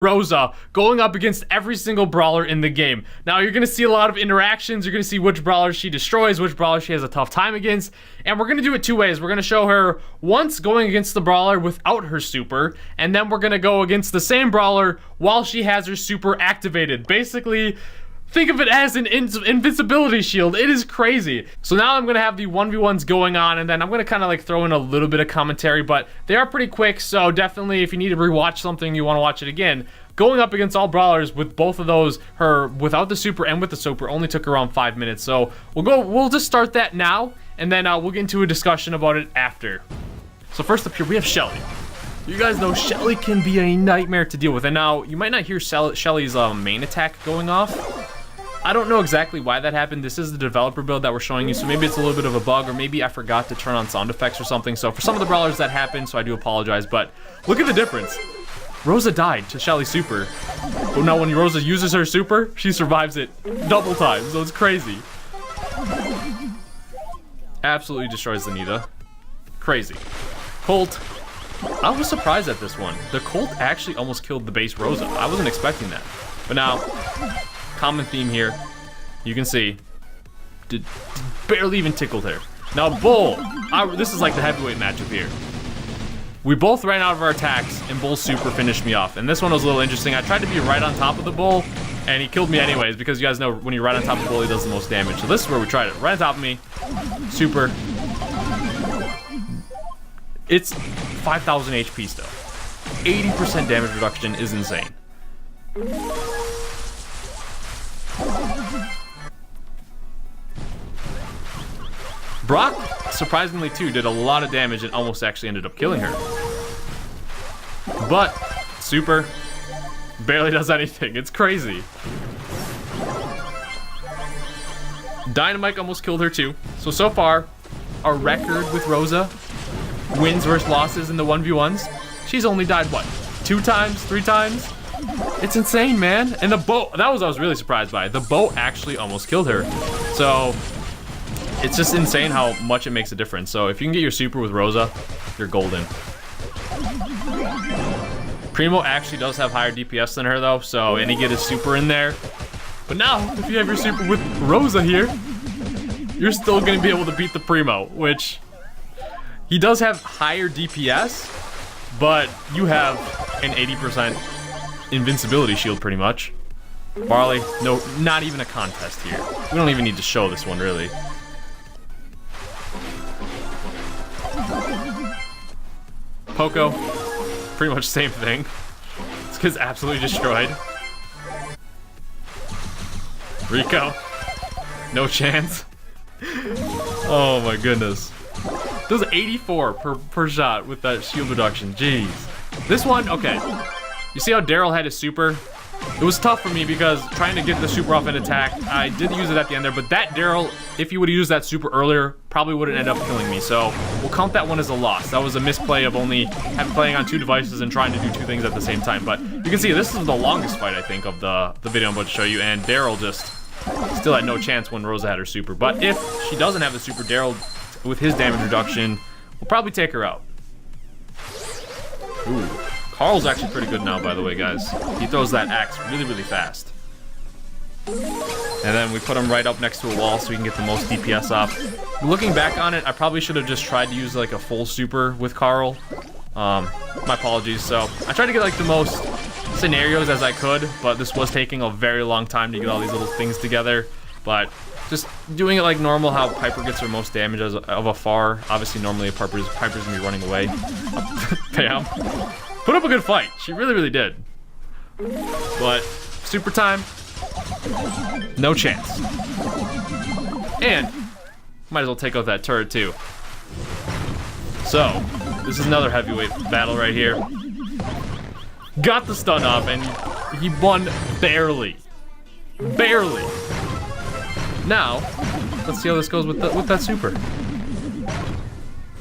Rosa going up against every single brawler in the game. Now you're gonna see a lot of interactions. You're gonna see which brawler she destroys, which brawler she has a tough time against, and we're gonna do it two ways. We're gonna show her once going against the brawler without her super, and then we're gonna go against the same brawler while she has her super activated. Basically, think of it as an invincibility shield. It is crazy. So now I'm gonna have the 1v1s going on, and then I'm gonna kind of like throw in a little bit of commentary, but they are pretty quick, so definitely if you need to rewatch something, you wanna watch it again. Going up against all brawlers with both of those, her without the super and with the super, only took around 5 minutes. So we'll just start that now, and then we'll get into a discussion about it after. So first up here, we have Shelly. You guys know Shelly can be a nightmare to deal with, and now you might not hear Shelly's main attack going off. I don't know exactly why that happened. This is the developer build that we're showing you, so maybe it's a little bit of a bug, or maybe I forgot to turn on sound effects or something. So for some of the brawlers that happened, so I do apologize, but look at the difference. Rosa died to Shelly's super, but now when Rosa uses her super, she survives it double time, so it's crazy. Absolutely destroys the Nita. Crazy. Colt. I was surprised at this one. The Colt actually almost killed the base Rosa. I wasn't expecting that. But now, common theme here, you can see, barely even tickled her. Now Bull, this is like the heavyweight matchup here. We both ran out of our attacks, and Bull's super finished me off. And this one was a little interesting. I tried to be right on top of the Bull, and he killed me anyways, because you guys know when you're right on top of the Bull, he does the most damage. So this is where we tried it. Right on top of me, super. It's 5,000 HP still. 80% damage reduction is insane. Brock, surprisingly too, did a lot of damage and almost actually ended up killing her. But super barely does anything. It's crazy. Dynamite almost killed her too. So far, our record with Rosa, wins versus losses in the 1v1s, she's only died what? 2 times, 3 times? It's insane, man. And the bow, I was really surprised by. The bow actually almost killed her. So it's just insane how much it makes a difference. So if you can get your super with Rosa, you're golden. Primo actually does have higher DPS than her though, so, and he get his super in there. But now, if you have your super with Rosa here, you're still gonna be able to beat the Primo, which he does have higher DPS, but you have an 80% invincibility shield pretty much. Barley, no, not even a contest here. We don't even need to show this one really. Poco, pretty much same thing. This kid's absolutely destroyed. Rico, no chance. Oh my goodness. Does 84 per shot with that shield reduction. Jeez. This one, okay. You see how Daryl had his super? It was tough for me because trying to get the super off an attack, I did use it at the end there, but that Daryl, if you would have used that super earlier, probably wouldn't end up killing me. So we'll count that one as a loss. That was a misplay of only playing on 2 devices and trying to do 2 things at the same time. But you can see this is the longest fight, I think, of the video I'm about to show you, and Daryl just still had no chance when Rosa had her super. But if she doesn't have the super, Daryl, with his damage reduction, will probably take her out. Ooh. Carl's actually pretty good now, by the way, guys. He throws that axe really, really fast. And then we put him right up next to a wall so we can get the most DPS off. Looking back on it, I probably should have just tried to use like a full super with Carl. My apologies. So I tried to get like the most scenarios as I could, but this was taking a very long time to get all these little things together. But just doing it like normal, how Piper gets her most damage of afar. Obviously, normally Piper's gonna be running away. Bam. Put up a good fight. She really, really did. But super time, no chance. And might as well take out that turret too. So this is another heavyweight battle right here. Got the stun off, and he won barely. Barely. Now let's see how this goes with that super.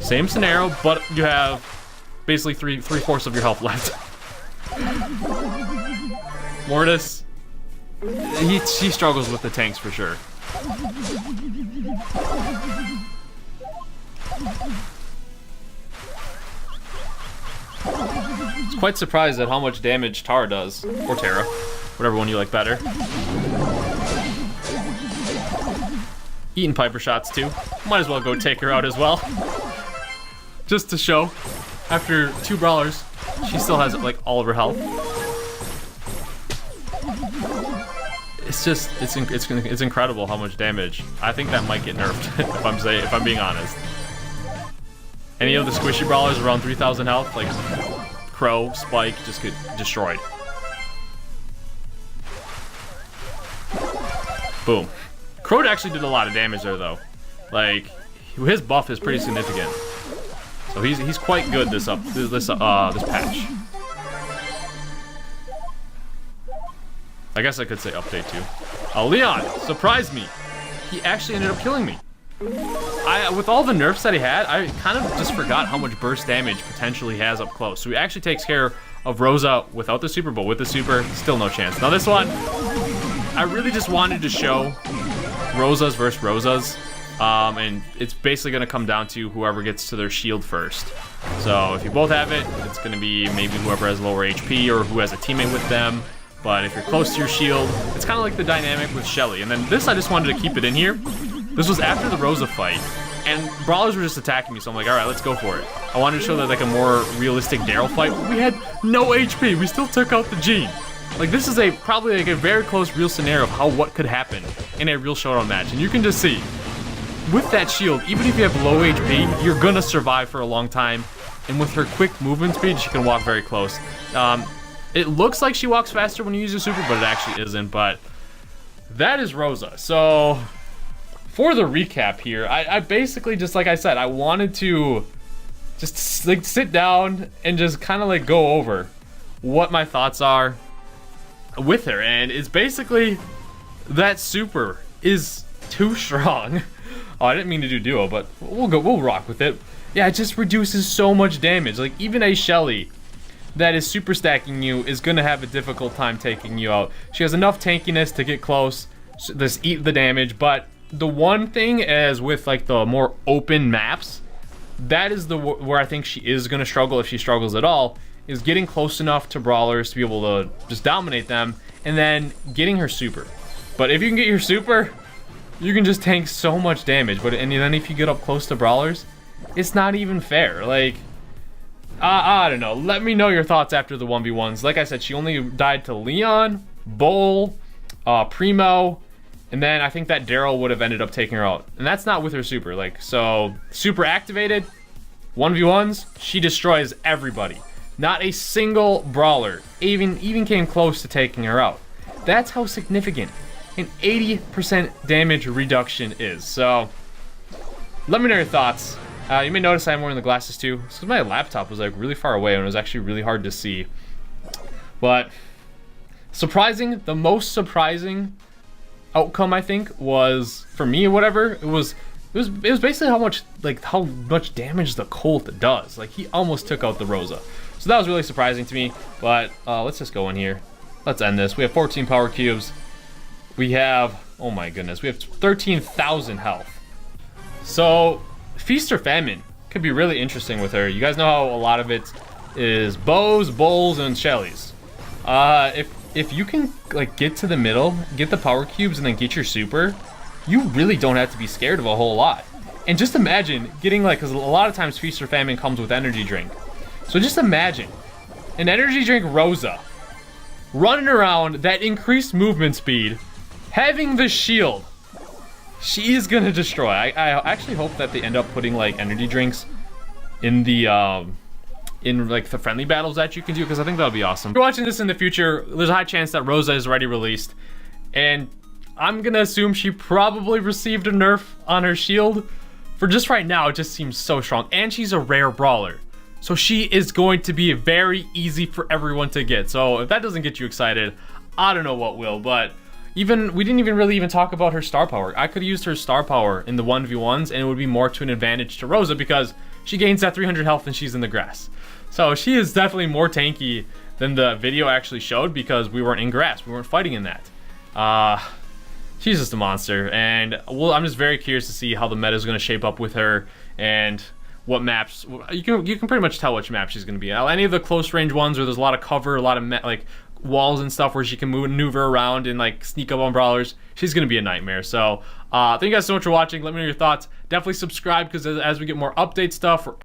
Same scenario, but you have basically three-fourths of your health left. Mortis, she struggles with the tanks for sure. It's quite surprised at how much damage Tara does, or Tara, whatever one you like better. Eating Piper shots too. Might as well go take her out as well. Just to show, after 2 brawlers, she still has like all of her health. It's just, it's incredible how much damage. I think that might get nerfed if I'm being honest. Any of the squishy brawlers around 3,000 health, like Crow, Spike, just get destroyed. Boom. Crow actually did a lot of damage there though. Like, his buff is pretty significant. So he's quite good this patch. I guess I could say update too. Leon surprised me. He actually ended up killing me. With all the nerfs that he had, I kind of just forgot how much burst damage potentially he has up close. So he actually takes care of Rosa without the super, but with the super, still no chance. Now this one, I really just wanted to show Rosas versus Rosas. And it's basically going to come down to whoever gets to their shield first. So if you both have it, it's going to be maybe whoever has lower HP or who has a teammate with them. But if you're close to your shield, it's kind of like the dynamic with Shelly. And then this, I just wanted to keep it in here. This was after the Rosa fight, and brawlers were just attacking me, so I'm like, all right, let's go for it. I wanted to show that like a more realistic Daryl fight. We had no HP. We still took out the Gene. Like, this is probably like a very close real scenario of what could happen in a real showdown match. And you can just see, with that shield, even if you have low HP, you're gonna survive for a long time. And with her quick movement speed, she can walk very close. It looks like she walks faster when you use your super, but it actually isn't. But that is Rosa. So for the recap here, I basically just, like I said, I wanted to just like sit down and just kind of like go over what my thoughts are with her. And it's basically that super is too strong. Oh, I didn't mean to do duo, but we'll rock with it. Yeah, it just reduces so much damage. Like, even a Shelly that is super stacking you is gonna have a difficult time taking you out. She has enough tankiness to get close, just eat the damage. But the one thing is with like the more open maps, that is where I think she is gonna struggle, if she struggles at all, is getting close enough to brawlers to be able to just dominate them, and then getting her super. But if you can get your super, you can just tank so much damage. But and then if you get up close to brawlers, it's not even fair. Like, I don't know. Let me know your thoughts after the 1v1s. Like I said, she only died to Leon, Bull, Primo, and then I think that Daryl would have ended up taking her out. And that's not with her super. Like, so super activated, 1v1s, she destroys everybody. Not a single brawler even came close to taking her out. That's how significant an 80% damage reduction is. So let me know your thoughts. You may notice I'm wearing the glasses too, because my laptop was like really far away and it was actually really hard to see. But surprising, the most surprising outcome I think was, for me or whatever, it was basically how much damage the Colt does. Like, he almost took out the Rosa. So that was really surprising to me. But let's just go in here. Let's end this. We have 14 power cubes. We have, oh my goodness, we have 13,000 health. So Feast or Famine could be really interesting with her. You guys know how a lot of it is bows, bulls, and Shellys. If you can like get to the middle, get the power cubes, and then get your super, you really don't have to be scared of a whole lot. And just imagine getting like, because a lot of times Feast or Famine comes with energy drink. So just imagine an energy drink Rosa running around, that increased movement speed, having the shield. She is gonna destroy. I actually hope that they end up putting like energy drinks in the in like the friendly battles that you can do, because I think that would be awesome. If you're watching this in the future, there's a high chance that Rosa is already released, and I'm gonna assume she probably received a nerf on her shield. For just right now, it just seems so strong, and she's a rare brawler, so she is going to be very easy for everyone to get. So if that doesn't get you excited, I don't know what will. But we didn't even really talk about her star power. I could have used her star power in the 1v1s, and it would be more to an advantage to Rosa, because she gains that 300 health and she's in the grass. So she is definitely more tanky than the video actually showed, because we weren't in grass. We weren't fighting in that. She's just a monster, and I'm just very curious to see how the meta is going to shape up with her, and what maps. You can pretty much tell which map she's going to be. Any of the close range ones where there's a lot of cover, a lot of like walls and stuff where she can maneuver around and like sneak up on brawlers, she's going to be a nightmare. So thank you guys so much for watching. Let me know your thoughts. Definitely subscribe, because as we get more update stuff, we're